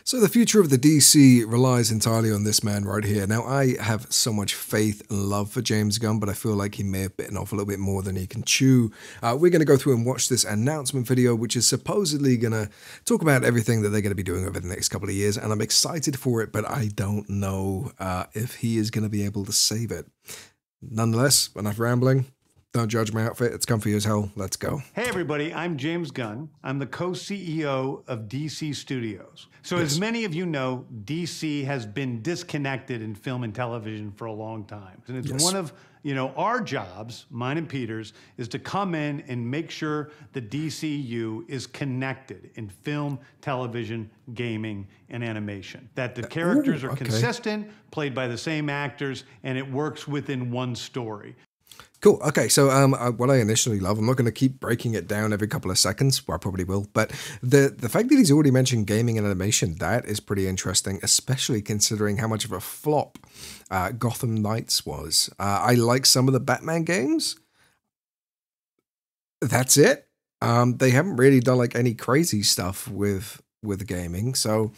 So the future of the DC relies entirely on this man right here. Now, I have so much faith and love for James Gunn, but I feel like he may have bitten off a little bit more than he can chew. We're going to go through and watch this announcement video, which is supposedly going to talk about everything that they're going to be doing over the next couple of years, and I'm excited for it, but I don't know if he is going to be able to save it. Nonetheless, enough rambling. Don't judge my outfit. It's comfy as hell. Let's go. Hey, everybody. I'm James Gunn. I'm the co-CEO of DC Studios. So Yes. as many of you know, DC has been disconnected in film and television for a long time. And it's Yes. one of, our jobs, mine and Peter's, is to come in and make sure the DCU is connected in film, television, gaming, and animation. That the characters are consistent, played by the same actors, and it works within one story. Cool. Okay, so what I initially love, I'm not going to keep breaking it down every couple of seconds, well, I probably will, but the fact that he's already mentioned gaming and animation, that is pretty interesting, especially considering how much of a flop Gotham Knights was. I like some of the Batman games. That's it. They haven't really done like any crazy stuff with gaming, so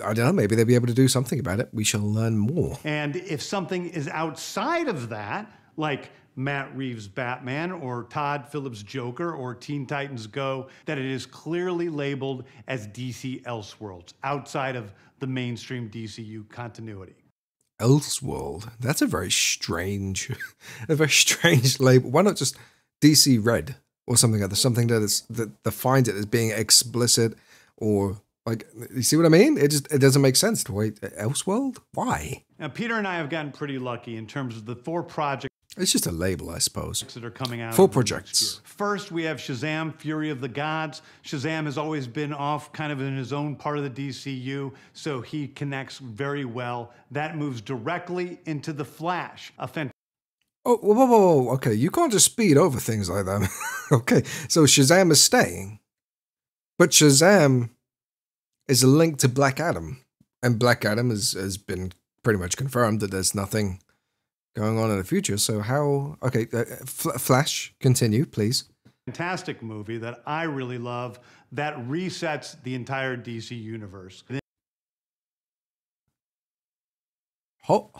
I don't know, maybe they'll be able to do something about it. We shall learn more. And if something is outside of that, like Matt Reeves' Batman or Todd Phillips' Joker or Teen Titans Go, that it is clearly labeled as DC Elseworlds, outside of the mainstream DCU continuity. Elseworld? That's a very strange label. Why not just DC Red or something like that? Something that defines it as being explicit, or like, you see what I mean? It doesn't make sense to wait. Elseworld? Why? Now, Peter and I have gotten pretty lucky in terms of the 4 projects. It's just a label, I suppose. That are coming out. 4 projects. First, we have Shazam, Fury of the Gods. Shazam has always been off kind of in his own part of the DCU, so he connects very well. That moves directly into The Flash, a fantastic. Oh, whoa. Okay, you can't just speed over things like that. Okay, so Shazam is staying, but Shazam is a link to Black Adam, and Black Adam has been pretty much confirmed that there's nothing going on in the future. So how? Okay, Flash, continue, please. Fantastic movie that I really love that resets the entire DC universe. How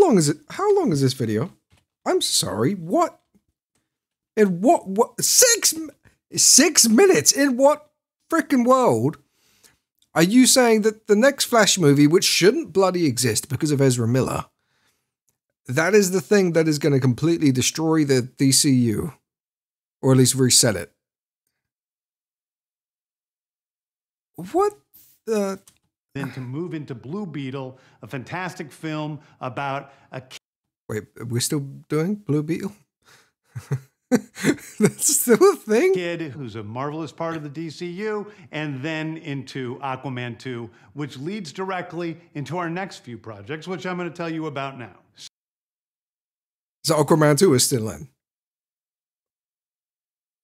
long is it? How long is this video? I'm sorry. What? In what? 6 minutes? In what freaking world? Are you saying that the next Flash movie, which shouldn't bloody exist because of Ezra Miller, that is the thing that is going to completely destroy the DCU, or at least reset it? What the? Then to move into Blue Beetle, a fantastic film about a kid. Wait, we're still doing Blue Beetle? That's still a thing? Kid who's a marvelous part of the DCU, and then into Aquaman 2, which leads directly into our next few projects, which I'm going to tell you about now. So Aquaman 2 is still in.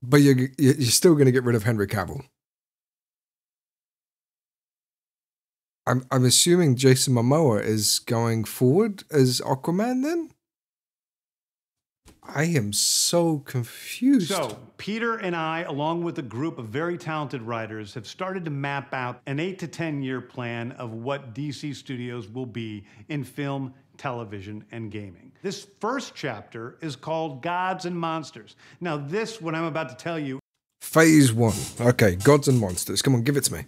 But you're still going to get rid of Henry Cavill. I'm assuming Jason Momoa is going forward as Aquaman then? I am so confused. So, Peter and I, along with a group of very talented writers, have started to map out an 8 to 10 year plan of what DC Studios will be in film, television, and gaming. This first chapter is called Gods and Monsters. Now, what I'm about to tell you. Phase 1. Okay, Gods and Monsters. Come on, give it to me.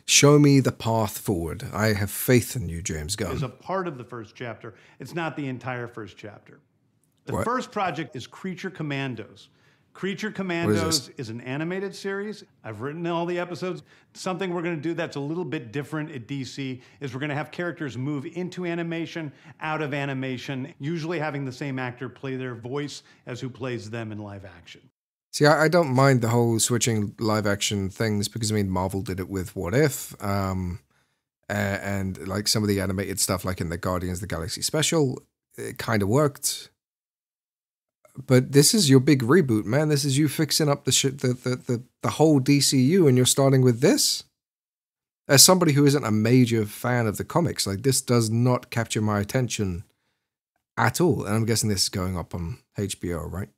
Show me the path forward. I have faith in you, James Gunn. Is a part of the first chapter. It's not the entire first chapter. The first project is Creature Commandos. Creature Commandos is an animated series. I've written all the episodes. Something we're going to do that's a little bit different at DC is we're going to have characters move into animation, out of animation, usually having the same actor play their voice as who plays them in live action. See, I don't mind the whole switching live action things because, I mean, Marvel did it with What If, and like some of the animated stuff, like in the Guardians of the Galaxy special, it kind of worked. But this is your big reboot, man. This is you fixing up the whole DCU, and you're starting with this? As somebody who isn't a major fan of the comics, like, this does not capture my attention at all. And I'm guessing this is going up on HBO, right?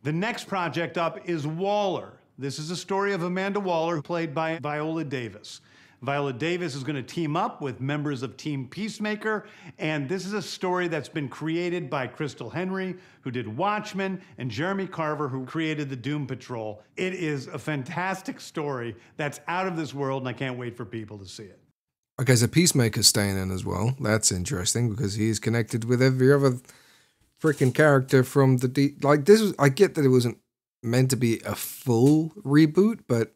The next project up is Waller. This is a story of Amanda Waller, played by Viola Davis. Viola Davis is going to team up with members of Team Peacemaker, and this is a story that's been created by Crystal Henry, who did Watchmen, and Jeremy Carver, who created the Doom Patrol. It is a fantastic story that's out of this world, and I can't wait for people to see it. Okay, so Peacemaker's staying in as well. That's interesting because he's connected with every other freaking character from the like this was. I get that it wasn't meant to be a full reboot, but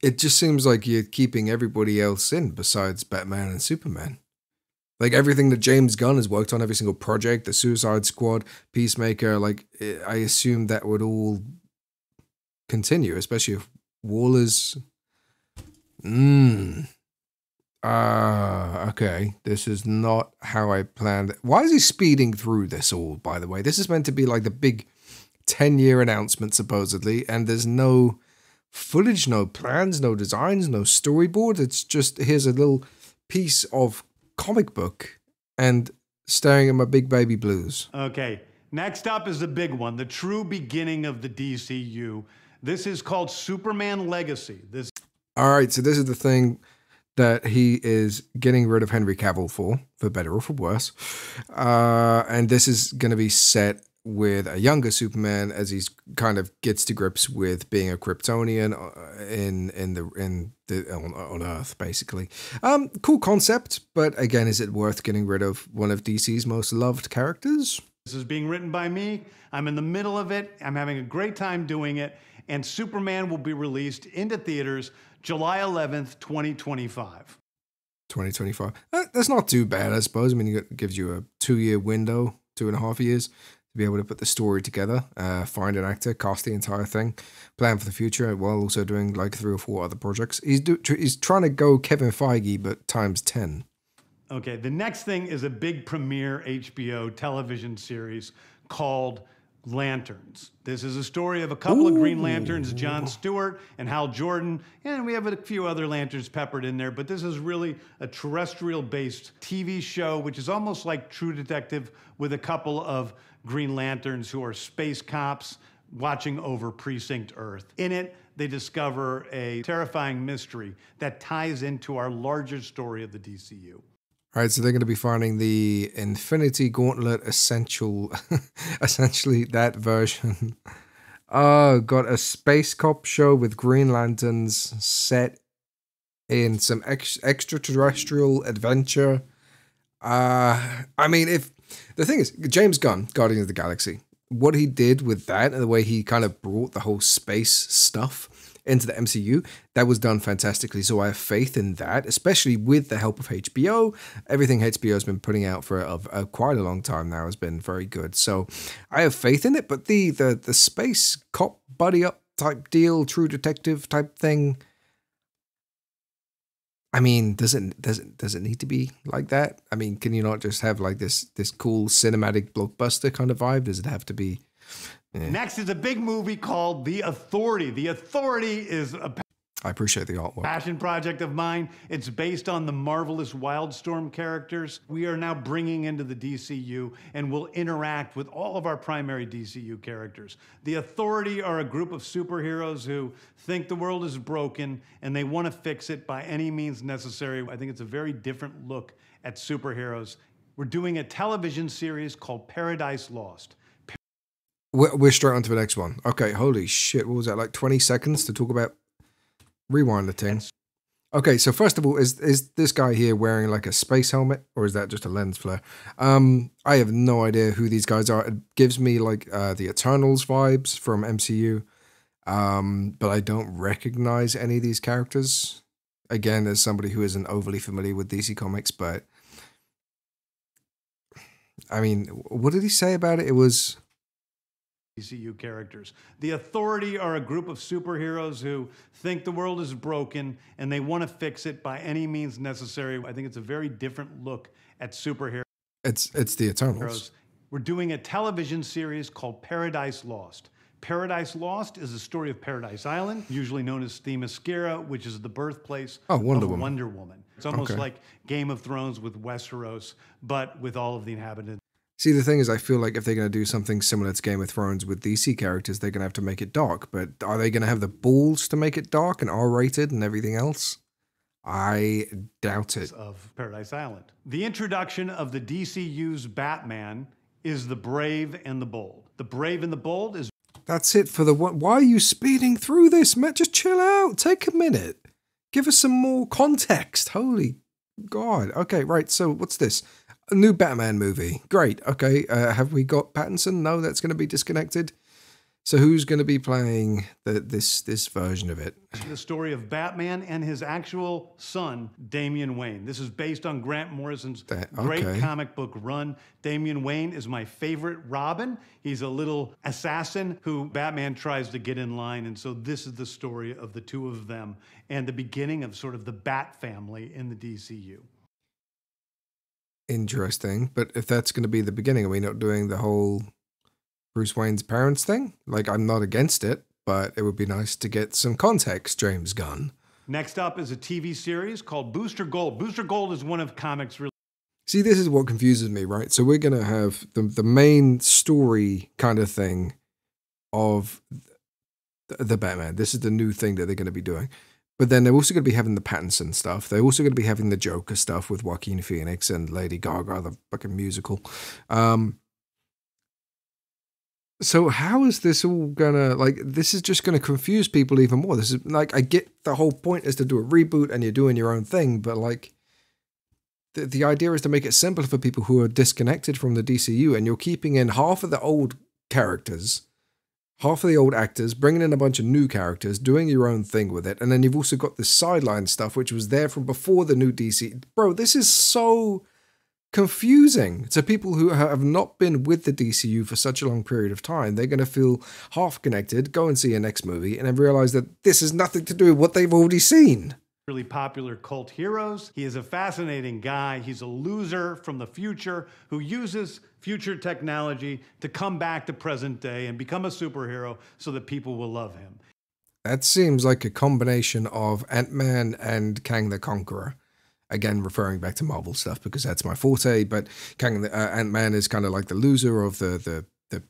it just seems like you're keeping everybody else in besides Batman and Superman. Like everything that James Gunn has worked on, every single project, the Suicide Squad, Peacemaker, like I assume that would all continue, especially if Waller's. Okay. This is not how I planned it. Why is he speeding through this all, by the way? This is meant to be like the big 10-year announcement, supposedly, and there's no footage, no plans, no designs, no storyboard. It's just, here's a little piece of comic book and staring at my big baby blues. Okay. Next up is the big one, the true beginning of the DCU. This is called Superman Legacy. All right, so this is the thing that he is getting rid of Henry Cavill for better or for worse. And this is going to be set with a younger Superman as he's kind of gets to grips with being a Kryptonian on Earth, basically. Cool concept, but again, is it worth getting rid of one of DC's most loved characters? This is being written by me. I'm in the middle of it. I'm having a great time doing it. And Superman will be released into theaters July 11th, 2025. 2025. That's not too bad, I suppose. I mean, it gives you a 2-year window, 2.5 years, to be able to put the story together, find an actor, cast the entire thing, plan for the future, while also doing like 3 or 4 other projects. He's trying to go Kevin Feige, but times 10. Okay, the next thing is a big premiere HBO television series called Lanterns. This is a story of a couple of Green Lanterns, John Stewart and Hal Jordan, and we have a few other Lanterns peppered in there, but this is really a terrestrial-based TV show, which is almost like True Detective, with a couple of Green Lanterns who are space cops watching over Precinct Earth. In it, they discover a terrifying mystery that ties into our larger story of the DCU. All right, so they're going to be finding the Infinity Gauntlet essentially that version. Oh, got a space cop show with Green Lanterns set in some extraterrestrial adventure. I mean, if the thing is, James Gunn, Guardians of the Galaxy, what he did with that and the way he kind of brought the whole space stuff into the MCU, that was done fantastically. So I have faith in that, especially with the help of HBO. Everything HBO has been putting out for quite a long time now has been very good. So I have faith in it. But the space cop buddy up type deal, True Detective type thing, I mean, does it need to be like that? I mean, can you not just have like this cool cinematic blockbuster kind of vibe? Does it have to be? Next is a big movie called The Authority. The Authority is a I appreciate the artwork. Passion project of mine. It's based on the marvelous Wildstorm characters we are now bringing into the DCU and will interact with all of our primary DCU characters. The Authority are a group of superheroes who think the world is broken and they want to fix it by any means necessary. I think it's a very different look at superheroes. We're doing a television series called Paradise Lost. We're straight on to the next one. Okay, holy shit. What was that, like 20 seconds to talk about? Rewind the thing. Okay, so first of all, is this guy here wearing like a space helmet, or is that just a lens flare? I have no idea who these guys are. It gives me like the Eternals vibes from MCU, but I don't recognize any of these characters. Again, as somebody who isn't overly familiar with DC Comics, but I mean, what did he say about it? It was DCU characters. The Authority are a group of superheroes who think the world is broken and they want to fix it by any means necessary. I think it's a very different look at superheroes. It's the Eternals. We're doing a television series called Paradise Lost. Paradise Lost is a story of Paradise Island, usually known as Themyscira, which is the birthplace of Wonder Woman. It's almost like Game of Thrones with Westeros, but with all of the inhabitants. See, the thing is, I feel like if they're going to do something similar to Game of Thrones with DC characters, they're going to have to make it dark. But are they going to have the balls to make it dark and R-rated and everything else? I doubt it. Of Paradise Island. The introduction of the DCU's Batman is the brave and the bold. The brave and the bold is... That's it for the one. Why are you speeding through this, Matt? Just chill out. Take a minute. Give us some more context. Holy God. Okay, right. So what's this? A new Batman movie. Great. Okay. Have we got Pattinson? No, that's going to be disconnected. So who's going to be playing this version of it? The story of Batman and his actual son, Damian Wayne. This is based on Grant Morrison's great comic book run. Damian Wayne is my favorite Robin. He's a little assassin who Batman tries to get in line. And so this is the story of the two of them and the beginning of sort of the Bat family in the DCU. Interesting. But if that's going to be the beginning, are we not doing the whole Bruce Wayne's parents thing? Like, I'm not against it, but it would be nice to get some context, James Gunn. Next up is a TV series called Booster Gold. Booster Gold is one of comics' really... See, this is what confuses me, right? So we're going to have the main story kind of thing of the Batman. This is the new thing that they're going to be doing. But then they're also going to be having the Pattinson stuff. They're also going to be having the Joker stuff with Joaquin Phoenix and Lady Gaga, the fucking musical. So how is this all gonna, like, this is just going to confuse people even more. This is, like, I get the whole point is to do a reboot and you're doing your own thing, but, like, the idea is to make it simpler for people who are disconnected from the DCU, and you're keeping in half of the old characters, half of the old actors, bringing in a bunch of new characters, doing your own thing with it, and then you've also got this sideline stuff, which was there from before the new DC. Bro, this is so confusing to people who have not been with the DCU for such a long period of time. They're going to feel half connected, go and see a next movie, and then realize that this has nothing to do with what they've already seen. Really popular cult heroes. He is a fascinating guy. He's a loser from the future who uses future technology to come back to present day and become a superhero so that people will love him. That seems like a combination of Ant-Man and Kang the Conqueror. Again, referring back to Marvel stuff because that's my forte, but Ant-Man is kind of like the loser of the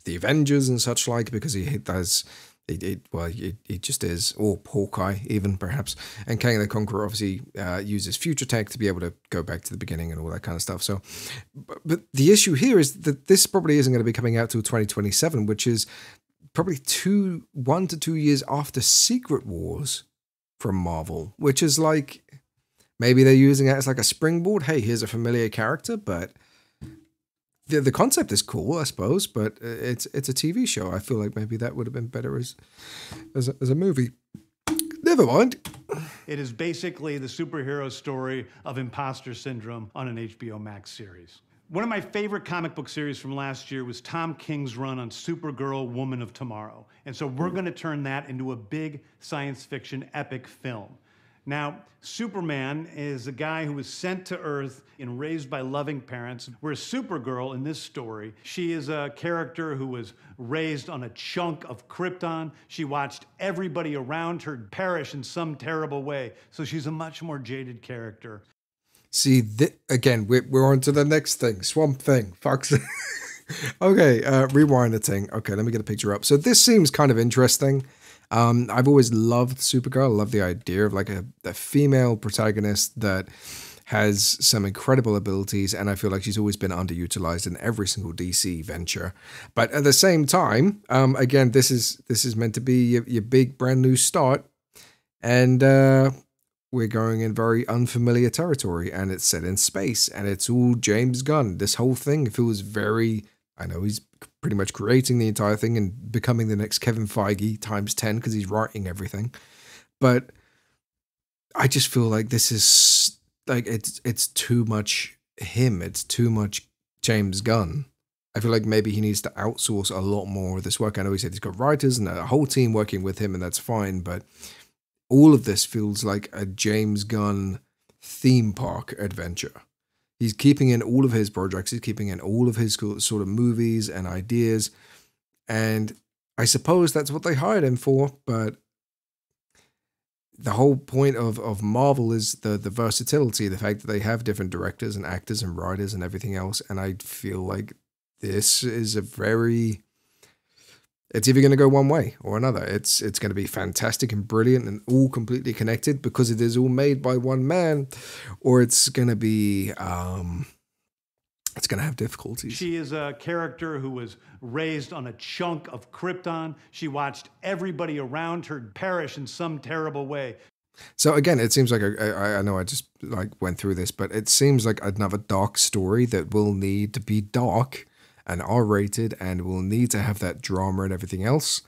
Avengers and such like, because he does... It just is, or Hawkeye even perhaps, and Kang the Conqueror obviously uses future tech to be able to go back to the beginning and all that kind of stuff. So, but the issue here is that this probably isn't going to be coming out till 2027, which is probably 1 to 2 years after Secret Wars from Marvel, which is like, maybe they're using it as like a springboard. Hey, here's a familiar character, but the concept is cool, I suppose, but it's a TV show. I feel like maybe that would have been better as a movie. Never mind. It is basically the superhero story of imposter syndrome on an HBO Max series. One of my favorite comic book series from last year was Tom King's run on Supergirl, Woman of Tomorrow. And so we're going to turn that into a big science fiction epic film. Now, Superman is a guy who was sent to Earth and raised by loving parents, whereas Supergirl in this story, she is a character who was raised on a chunk of Krypton. She watched everybody around her perish in some terrible way, so she's a much more jaded character. See, again, we're on to the next thing, Swamp Thing. Fuck's Okay, rewind the thing. Okay, let me get a picture up. So this seems kind of interesting. I've always loved Supergirl. I love the idea of like a female protagonist that has some incredible abilities, and I feel like she's always been underutilized in every single DC venture. But at the same time, again, this is meant to be your big brand new start, and we're going in very unfamiliar territory, and it's set in space, and it's all James Gunn. This whole thing feels very... I know he's pretty much creating the entire thing and becoming the next Kevin Feige times 10 because he's writing everything. But I just feel like this is like it's too much him. It's too much James Gunn. I feel like maybe he needs to outsource a lot more of this work. I know he said he's got writers and a whole team working with him, and that's fine. But all of this feels like a James Gunn theme park adventure. He's keeping in all of his projects. He's keeping in all of his sort of movies and ideas. And I suppose that's what they hired him for. But the whole point of Marvel is the versatility, the fact that they have different directors and actors and writers and everything else. And I feel like this is a very, it's either going to go one way or another. It's going to be fantastic and brilliant and all completely connected because it is all made by one man, or it's going to be it's going to have difficulties. She is a character who was raised on a chunk of Krypton. She watched everybody around her perish in some terrible way. So again, it seems like I know I just like went through this, but it seems like another dark story that will need to be dark and R-rated and will need to have that drama and everything else.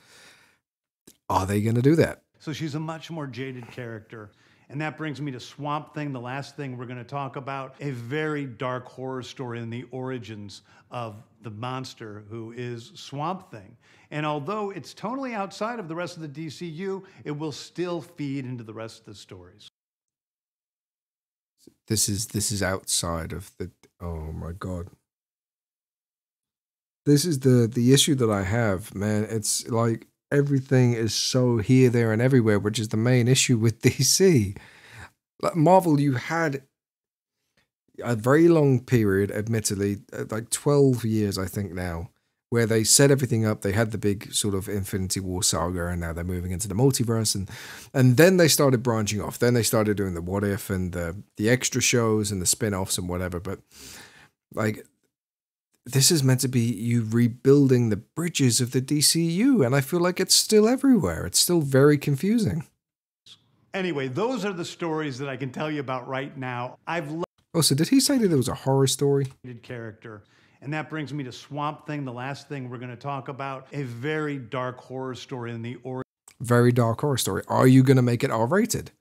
Are they going to do that? So she's a much more jaded character. And that brings me to Swamp Thing, the last thing we're going to talk about, a very dark horror story in the origins of the monster who is Swamp Thing. And although it's totally outside of the rest of the DCU, it will still feed into the rest of the stories. This is outside of the, oh my God. This is the issue that I have, man. It's like everything is so here, there, and everywhere, which is the main issue with DC. Like Marvel, you had a very long period, admittedly, like 12 years, I think now, where they set everything up. They had the big sort of Infinity War saga, and now they're moving into the multiverse, and then they started branching off. Then they started doing the What If and the extra shows and the spin-offs and whatever. But like, this is meant to be you rebuilding the bridges of the DCU, and I feel like it's still everywhere. It's still very confusing. Anyway, those are the stories that I can tell you about right now. Oh, so did he say that there was a horror story? Character. And that brings me to Swamp Thing, the last thing we're going to talk about, a very dark horror story in the very dark horror story. Are you going to make it R-rated?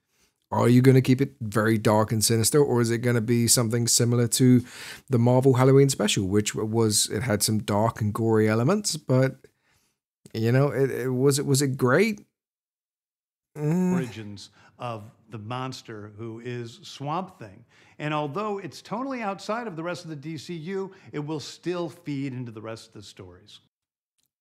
Are you going to keep it very dark and sinister, or is it going to be something similar to the Marvel Halloween special, which it had some dark and gory elements, but you know, was it great? Origins of the monster who is Swamp Thing. And although it's totally outside of the rest of the DCU, it will still feed into the rest of the stories.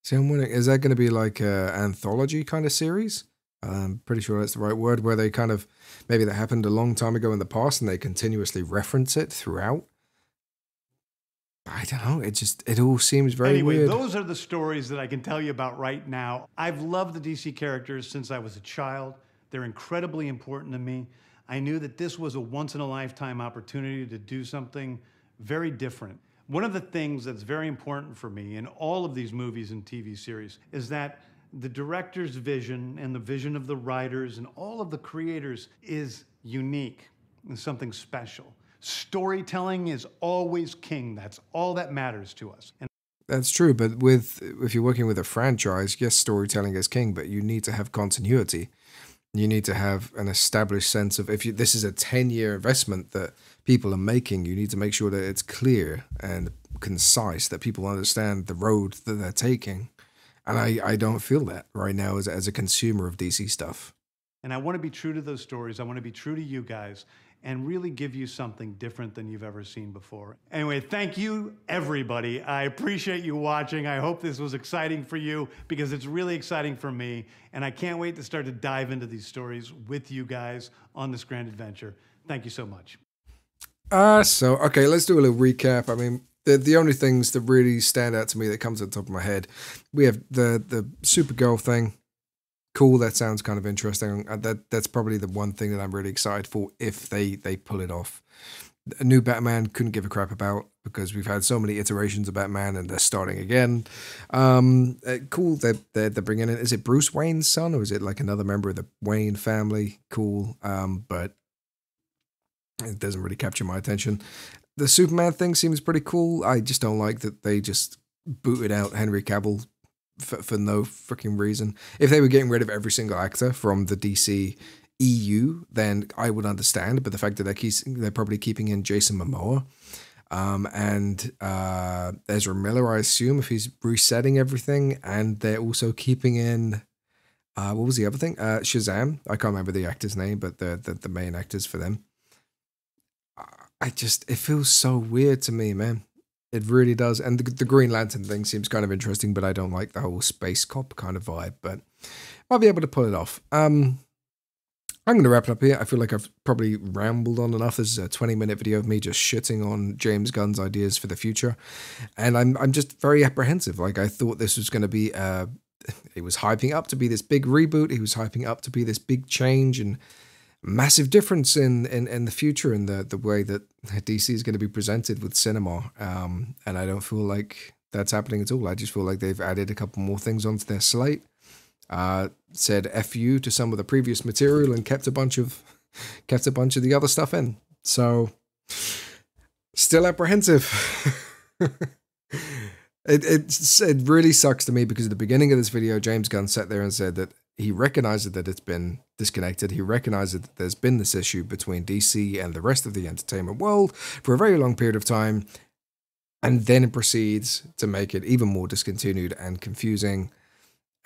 So I'm wondering, is that going to be like an anthology kind of series? I'm pretty sure that's the right word, where they kind of, maybe that happened a long time ago in the past and they continuously reference it throughout. I don't know. It all seems very weird. Those are the stories that I can tell you about right now. I've loved the DC characters since I was a child. They're incredibly important to me. I knew that this was a once-in-a-lifetime opportunity to do something very different. One of the things that's very important for me in all of these movies and TV series is that the director's vision and the vision of the writers and all of the creators is unique and something special. Storytelling is always king. That's all that matters to us. And that's true, but if you're working with a franchise, yes, storytelling is king, but you need to have continuity. You need to have an established sense of, this is a 10-year investment that people are making, you need to make sure that it's clear and concise, that people understand the road that they're taking. And I don't feel that right now as a consumer of DC stuff. And I want to be true to those stories. I want to be true to you guys and really give you something different than you've ever seen before. Anyway, thank you, everybody. I appreciate you watching. I hope this was exciting for you because it's really exciting for me. And I can't wait to start to dive into these stories with you guys on this grand adventure. Thank you so much. Okay, let's do a little recap. I mean, the only things that really stand out to me that comes to the top of my head, we have the Supergirl thing. Cool, that sounds kind of interesting. That's probably the one thing that I'm really excited for if they pull it off. A new Batman couldn't give a crap about because we've had so many iterations of Batman and they're starting again. Cool, they're bringing in, is it Bruce Wayne's son or is it like another member of the Wayne family? Cool, but it doesn't really capture my attention. The Superman thing seems pretty cool. I just don't like that they just booted out Henry Cavill for no freaking reason. If they were getting rid of every single actor from the DCEU, then I would understand. But the fact that they're probably keeping in Jason Momoa and Ezra Miller, I assume, if he's resetting everything, and they're also keeping in what was the other thing? Shazam. I can't remember the actor's name, but the main actors for them. It feels so weird to me, man. It really does. And the Green Lantern thing seems kind of interesting, but I don't like the whole space cop kind of vibe, but might be able to pull it off. I'm going to wrap it up here. I feel like I've probably rambled on enough. This is a 20-minute video of me just shitting on James Gunn's ideas for the future. And I'm just very apprehensive. Like, I thought this was going to be, he was hyping up to be this big reboot. He was hyping up to be this big change and massive difference in the future and the way that DC is going to be presented with cinema. And I don't feel like that's happening at all. I just feel like they've added a couple more things onto their slate. Said F you to some of the previous material and kept a bunch of the other stuff in. So still apprehensive. It really sucks to me because at the beginning of this video, James Gunn sat there and said that he recognizes that it's been disconnected. He recognizes that there's been this issue between DC and the rest of the entertainment world for a very long period of time. And then it proceeds to make it even more discontinued and confusing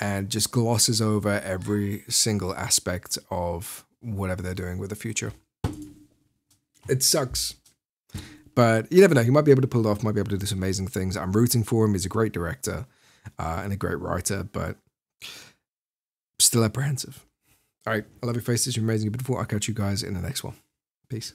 and just glosses over every single aspect of whatever they're doing with the future. It sucks. But you never know. He might be able to pull it off, might be able to do some amazing things. I'm rooting for him. He's a great director and a great writer, but still apprehensive. All right. I love your faces. You're amazing. You're beautiful. I'll catch you guys in the next one. Peace.